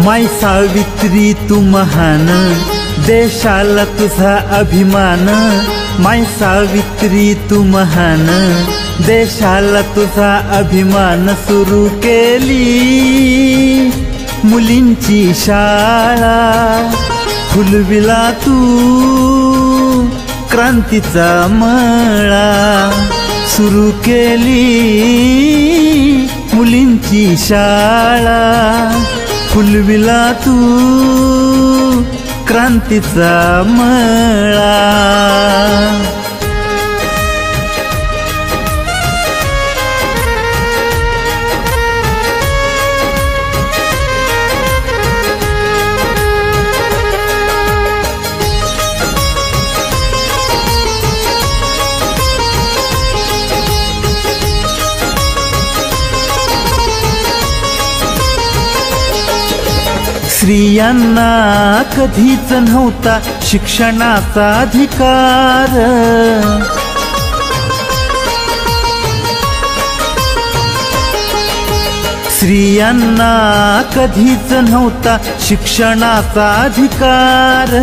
माय सावित्री तू महान, देशाला तुझा अभिमान। माय सावित्री तू महान, देशाला तुझा अभिमान। सुरू केली मुलींची शाळा, फुलविला तू क्रांतीचा मळा। सुरू केली मुलींची शाळा, फुलविला तू क्रांतीचा मळा। स्त्रियांना कधीच नव्हता शिक्षणाचा अधिकार, स्त्रियांना कधीच नव्हता शिक्षणाचा अधिकार।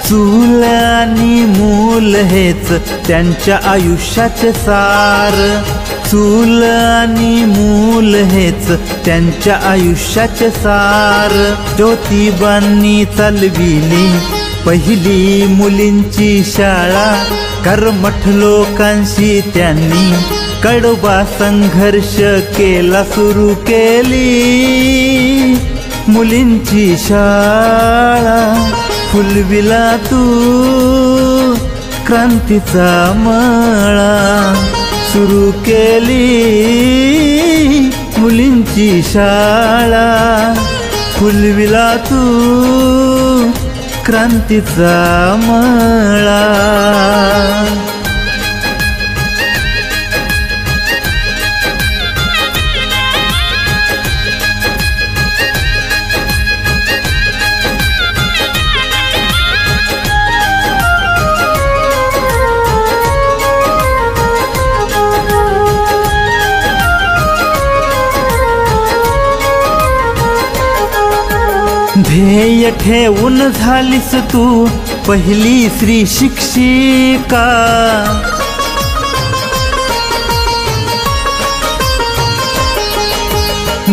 चूल आणि मूल हेच त्यांच्या आयुष्याचे सार, चूल आणि मूल हेच त्यांच्या आयुष्याचे सार। ज्योतिबांनी चालविली पहिली मुलींची शाळा, कर्मठ लोकांशी त्यांनी कडवा संघर्ष केला। सुरू केली मुलींची शाळा, फुलविला तू क्रांतीचा मळा। सुरू केली मुलींची शाळा, फुलविला तू क्रांतीचा मळा। ध्येय ठेवून झालीस तू पहिली स्त्री शिक्षिका,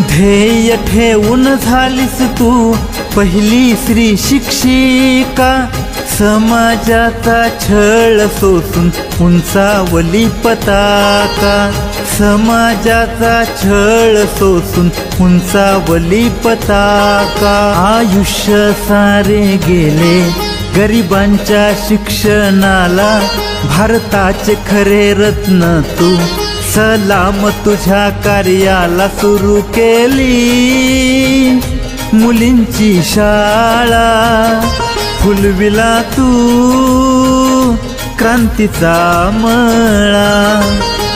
ध्येय ठेवून झालीस तू पहिली स्त्री शिक्षिका। समाजाचा छळ सोसून उंचावली पताका, समाजाचा छळ सोसून उंचावली पताका। आयुष्य सारे गेले गरिबांच्या शिक्षणाला, भारताचे खरे रत्न तू सलाम तुझ्या कार्याला। सुरू केली मुलींची शाळा, फुलविला तू क्रांतीचा मळा।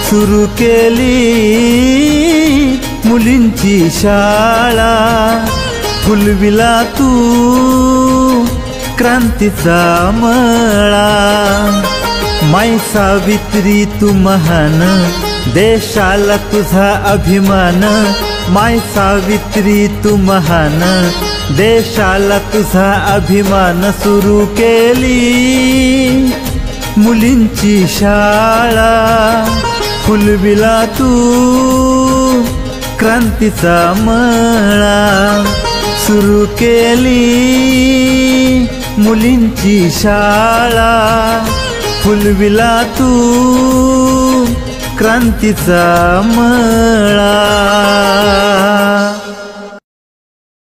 सुरू केली मुलींची शाळा, फुलविला तू क्रांतीचा मळा। माय सावित्री तू महान, देशाला तुझा अभिमान। माय सावित्री तू महान, देशाला तुझा अभिमान। सुरू केली मुलींची शाळा, फुलविला तू क्रांतीचा मळा। सुरू केली मुलींची शाळा, फुलविला तू क्रांतीचा मळा।